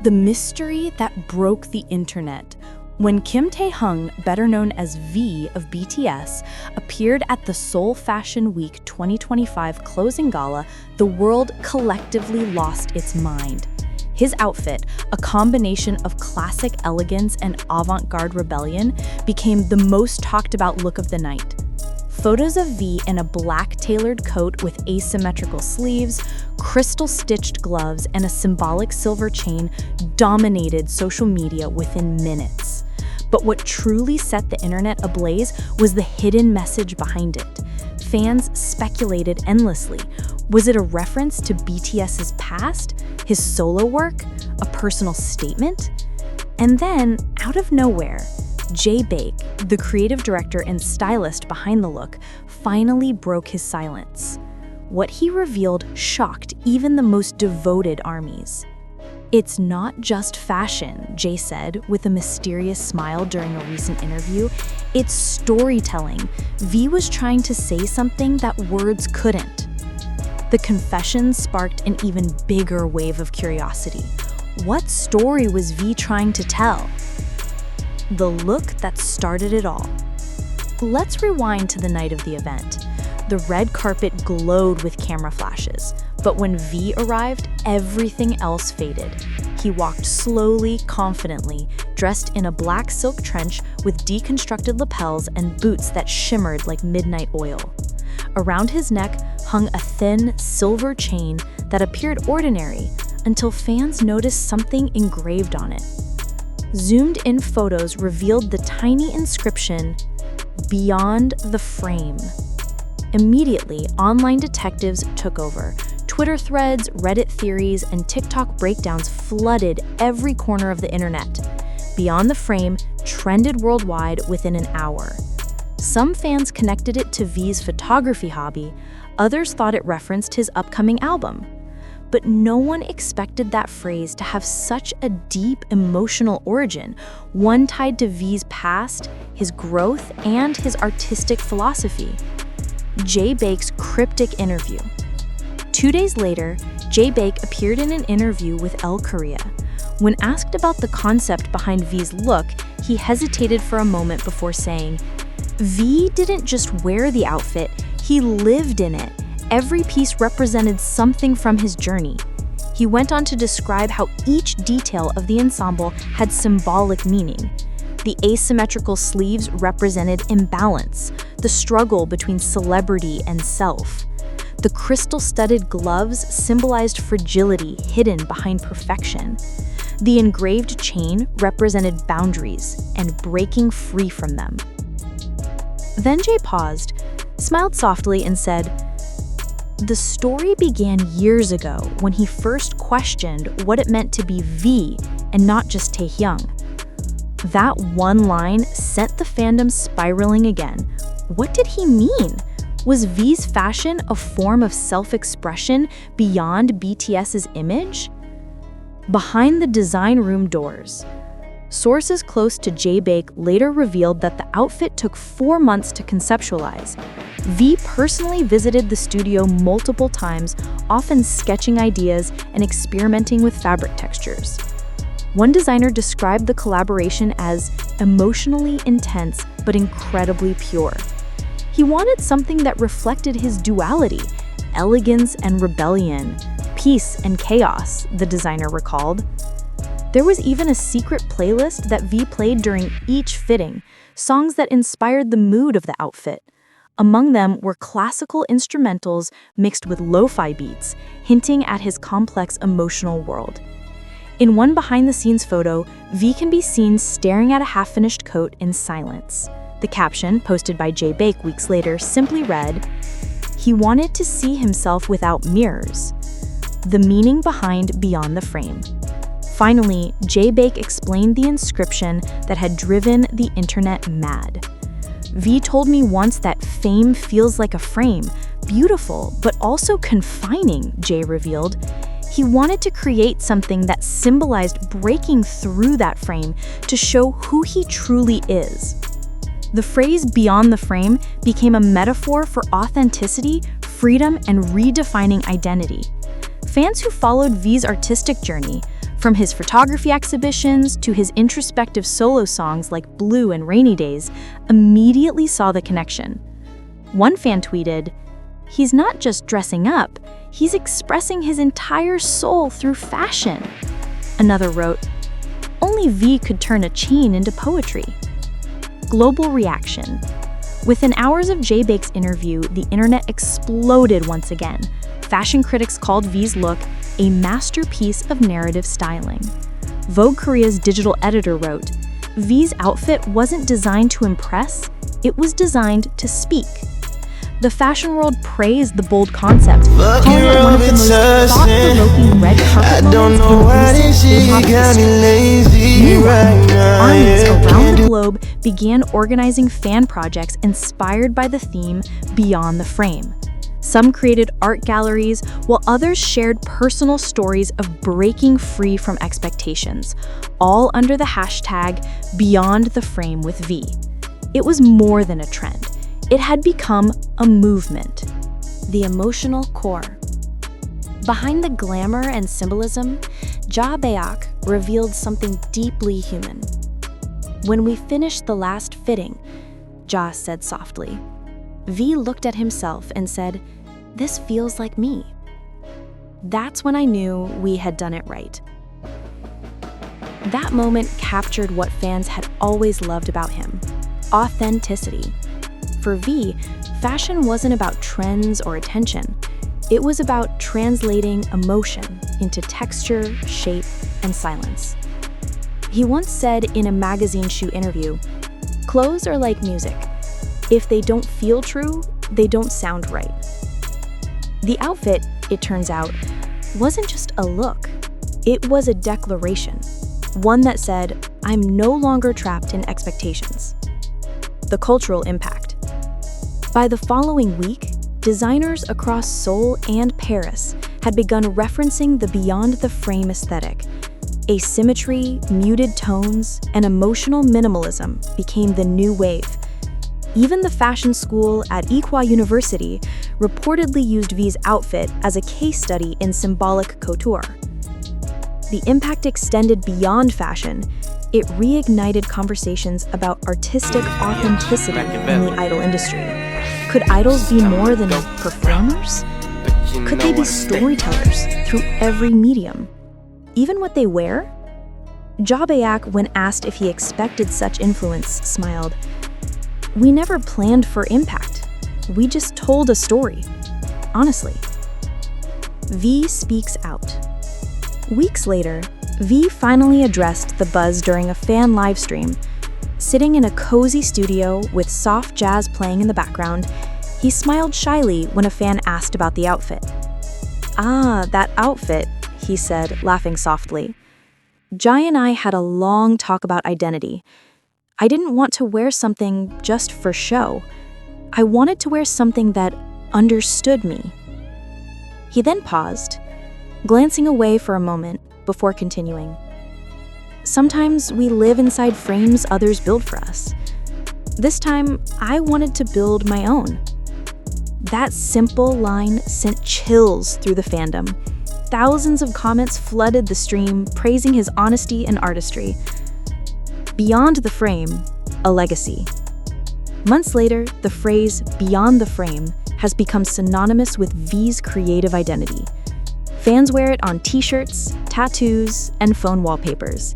The mystery that broke the internet. When Kim Taehyung, better known as V of BTS, appeared at the Seoul Fashion Week 2025 closing gala, the world collectively lost its mind. His outfit, a combination of classic elegance and avant-garde rebellion, became the most talked about look of the night. Photos of V in a black tailored coat with asymmetrical sleeves, crystal-stitched gloves, and a symbolic silver chain dominated social media within minutes. But what truly set the internet ablaze was the hidden message behind it. Fans speculated endlessly. Was it a reference to BTS's past, his solo work, a personal statement? And then, out of nowhere, Baek, the creative director and stylist behind the look, finally broke his silence. What he revealed shocked even the most devoted armies. "It's not just fashion," Jay said with a mysterious smile during a recent interview. "It's storytelling. V was trying to say something that words couldn't." The confession sparked an even bigger wave of curiosity. What story was V trying to tell? The look that started it all. Let's rewind to the night of the event. The red carpet glowed with camera flashes, but when V arrived, everything else faded. He walked slowly, confidently, dressed in a black silk trench with deconstructed lapels and boots that shimmered like midnight oil. Around his neck hung a thin, silver chain that appeared ordinary until fans noticed something engraved on it. Zoomed-in photos revealed the tiny inscription, "Beyond the Frame." Immediately, online detectives took over. Twitter threads, Reddit theories, and TikTok breakdowns flooded every corner of the internet. Beyond the Frame trended worldwide within an hour. Some fans connected it to V's photography hobby, others thought it referenced his upcoming album. But no one expected that phrase to have such a deep emotional origin, one tied to V's past, his growth, and his artistic philosophy. Baek's cryptic interview. 2 days later, Baek appeared in an interview with Elle Korea. When asked about the concept behind V's look, he hesitated for a moment before saying, "V didn't just wear the outfit, he lived in it. Every piece represented something from his journey." He went on to describe how each detail of the ensemble had symbolic meaning. The asymmetrical sleeves represented imbalance, the struggle between celebrity and self. The crystal-studded gloves symbolized fragility hidden behind perfection. The engraved chain represented boundaries and breaking free from them. Then Jay paused, smiled softly, and said, "The story began years ago when he first questioned what it meant to be V and not just TAEHYUNG." That one line sent the fandom spiraling again. What did he mean? Was V's fashion a form of self-expression beyond BTS's image? Behind the design room doors, sources close to Baek later revealed that the outfit took 4 months to conceptualize. V personally visited the studio multiple times, often sketching ideas and experimenting with fabric textures. One designer described the collaboration as emotionally intense but incredibly pure. He wanted something that reflected his duality, elegance and rebellion, peace and chaos, the designer recalled. There was even a secret playlist that V played during each fitting, songs that inspired the mood of the outfit. Among them were classical instrumentals mixed with lo-fi beats, hinting at his complex emotional world. In one behind-the-scenes photo, V can be seen staring at a half-finished coat in silence. The caption, posted by Baek weeks later, simply read, "He wanted to see himself without mirrors." The meaning behind Beyond the Frame. Finally, Baek explained the inscription that had driven the internet mad. "V told me once that fame feels like a frame, beautiful, but also confining," Jay revealed. He wanted to create something that symbolized breaking through that frame to show who he truly is. The phrase "beyond the frame" became a metaphor for authenticity, freedom, and redefining identity. Fans who followed V's artistic journey, From his photography exhibitions to his introspective solo songs like Blue and Rainy Days, immediately saw the connection. One fan tweeted, "He's not just dressing up, he's expressing his entire soul through fashion." Another wrote, "Only V could turn a chain into poetry." Global reaction. Within hours of Baek's interview, the internet exploded once again. Fashion critics called V's look a masterpiece of narrative styling. Vogue Korea's digital editor wrote, "V's outfit wasn't designed to impress, it was designed to speak." The fashion world praised the bold concept, calling it one of the most thought-provoking red carpet moments in recent hip-hop history. Meanwhile, armies around the globe began organizing fan projects inspired by the theme Beyond the Frame. Some created art galleries, while others shared personal stories of breaking free from expectations, all under the hashtag Beyond the Frame with V. It was more than a trend. It had become a movement. The emotional core. Behind the glamour and symbolism, Baek revealed something deeply human. "When we finished the last fitting," Ja said softly, V looked at himself and said, "This feels like me." That's when I knew we had done it right. That moment captured what fans had always loved about him: authenticity. For V, fashion wasn't about trends or attention. It was about translating emotion into texture, shape, and silence. He once said in a magazine shoot interview, "Clothes are like music. If they don't feel true, they don't sound right." The outfit, it turns out, wasn't just a look. It was a declaration, one that said, "I'm no longer trapped in expectations." The cultural impact. By the following week, designers across Seoul and Paris had begun referencing the Beyond the Frame aesthetic. Asymmetry, muted tones, and emotional minimalism became the new wave. Even the fashion school at Ikowa University reportedly used V's outfit as a case study in symbolic couture. The impact extended beyond fashion. It reignited conversations about artistic authenticity in the idol industry. Could idols be more than performers? Could they be storytellers through every medium? Even what they wear? Baek, when asked if he expected such influence, smiled, "We never planned for impact. We just told a story. Honestly." V speaks out. Weeks later, V finally addressed the buzz during a fan livestream. Sitting in a cozy studio with soft jazz playing in the background, he smiled shyly when a fan asked about the outfit. "Ah, that outfit," he said, laughing softly. "Jai and I had a long talk about identity. I didn't want to wear something just for show. I wanted to wear something that understood me." He then paused, glancing away for a moment before continuing. "Sometimes we live inside frames others build for us. This time, I wanted to build my own." That simple line sent chills through the fandom. Thousands of comments flooded the stream, praising his honesty and artistry. Beyond the Frame, a legacy. Months later, the phrase "beyond the frame" has become synonymous with V's creative identity. Fans wear it on t-shirts, tattoos, and phone wallpapers.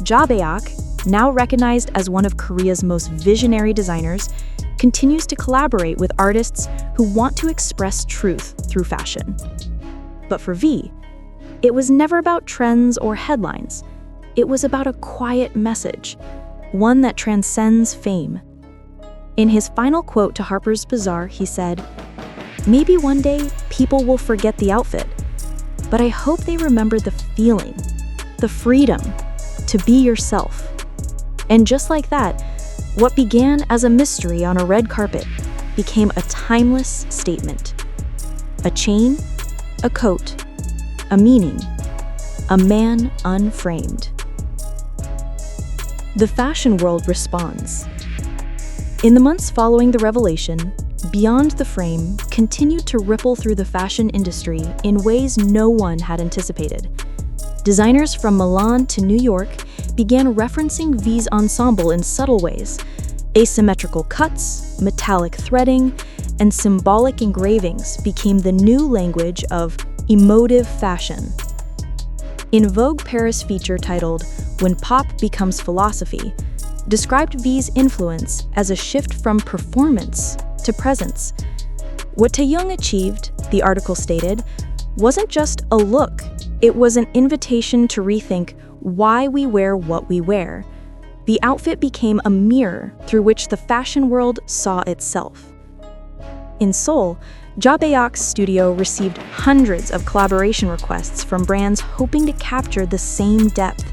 Baek, now recognized as one of Korea's most visionary designers, continues to collaborate with artists who want to express truth through fashion. But for V, it was never about trends or headlines. It was about a quiet message, one that transcends fame. In his final quote to Harper's Bazaar, he said, "Maybe one day people will forget the outfit, but I hope they remember the feeling, the freedom to be yourself." And just like that, what began as a mystery on a red carpet became a timeless statement. A chain, a coat, a meaning, a man unframed. The fashion world responds. In the months following the revelation, Beyond the Frame continued to ripple through the fashion industry in ways no one had anticipated. designers from Milan to New York began referencing V's ensemble in subtle ways. Asymmetrical cuts, metallic threading, and symbolic engravings became the new language of emotive fashion. In Vogue Paris feature titled "When Pop Becomes Philosophy," described V's influence as a shift from performance to presence. What TAEHYUNG achieved, the article stated, wasn't just a look, it was an invitation to rethink why we wear what we wear. The outfit became a mirror through which the fashion world saw itself. In Seoul, Baek's studio received hundreds of collaboration requests from brands hoping to capture the same depth.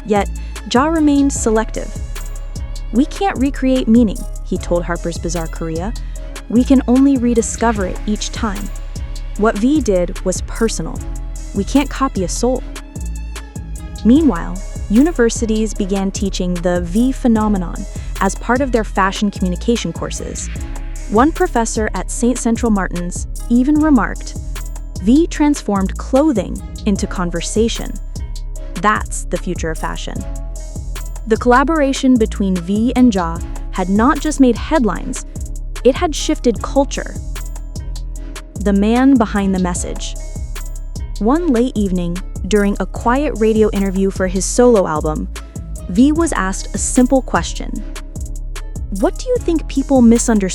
Yet, Ja remained selective. "We can't recreate meaning," he told Harper's Bazaar Korea. "We can only rediscover it each time. What V did was personal. We can't copy a soul." Meanwhile, universities began teaching the V phenomenon as part of their fashion communication courses. One professor at St. Central Martin's even remarked, "V transformed clothing into conversation. That's the future of fashion." The collaboration between V and Ja had not just made headlines, it had shifted culture. The man behind the message. One late evening, during a quiet radio interview for his solo album, V was asked a simple question. "What do you think people misunderstood?"